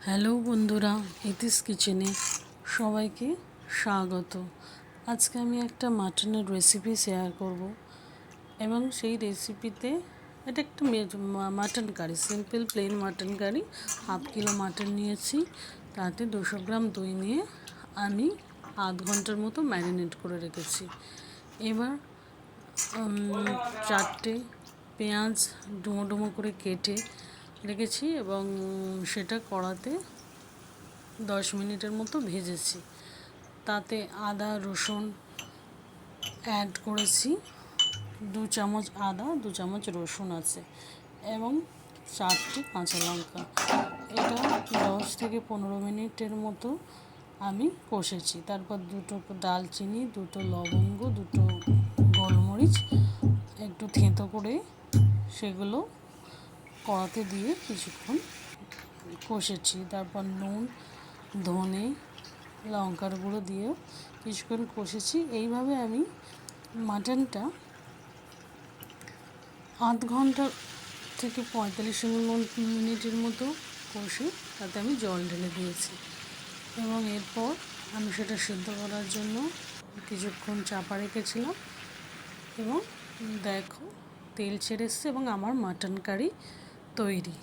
Hello বন্ধুরা, it's কিচেনে সবাইকে স্বাগত। আজকে আমি একটা মাটনের রেসিপি শেয়ার করব এবং সেই রেসিপিতে এটা একটা mutton curry, simple plain mutton curry. 1/2 kilo mutton নিয়েছি, তাতে 200 গ্রাম দই নিয়ে আমি আধ ঘন্টার মতো ম্যারিনেট করে রেখেছি। এবার 4টে পেঁয়াজ ডুমো ডুমো করে কেটে রেখেছি এবং সেটা কড়াতে 10 মিনিটের মতো ভেজেছি। তাতে আদা রসুন অ্যাড করেছি, 2 চামচ আদা 2 চামচ রসুন আছে এবং 4টে কাঁচা লঙ্কা। এটা 10 থেকে 15 মিনিটের মতো আমি কষেছি। তারপর 2টো দালচিনি, 2টো লবঙ্গ, 2টো গোলমরিচ একটু থেঁতো করে সেগুলো কড়াতে দিয়ে কিছুক্ষণ কষেছি। তারপর নুন, ধনে, লঙ্কার গুঁড়ো দিয়েও কিছুক্ষণ কষেছি। এইভাবে আমি মাটনটা আধ ঘন্টা থেকে 45 মিনিটের মতো কষে তাতে আমি জল ঢেলে দিয়েছি এবং এরপর আমি সেটা সিদ্ধ করার জন্য কিছুক্ষণ চাপা রেখেছিলাম এবং দেখো তেল ছেড়ে এসছে এবং আমার মাটন কারি তৈরি।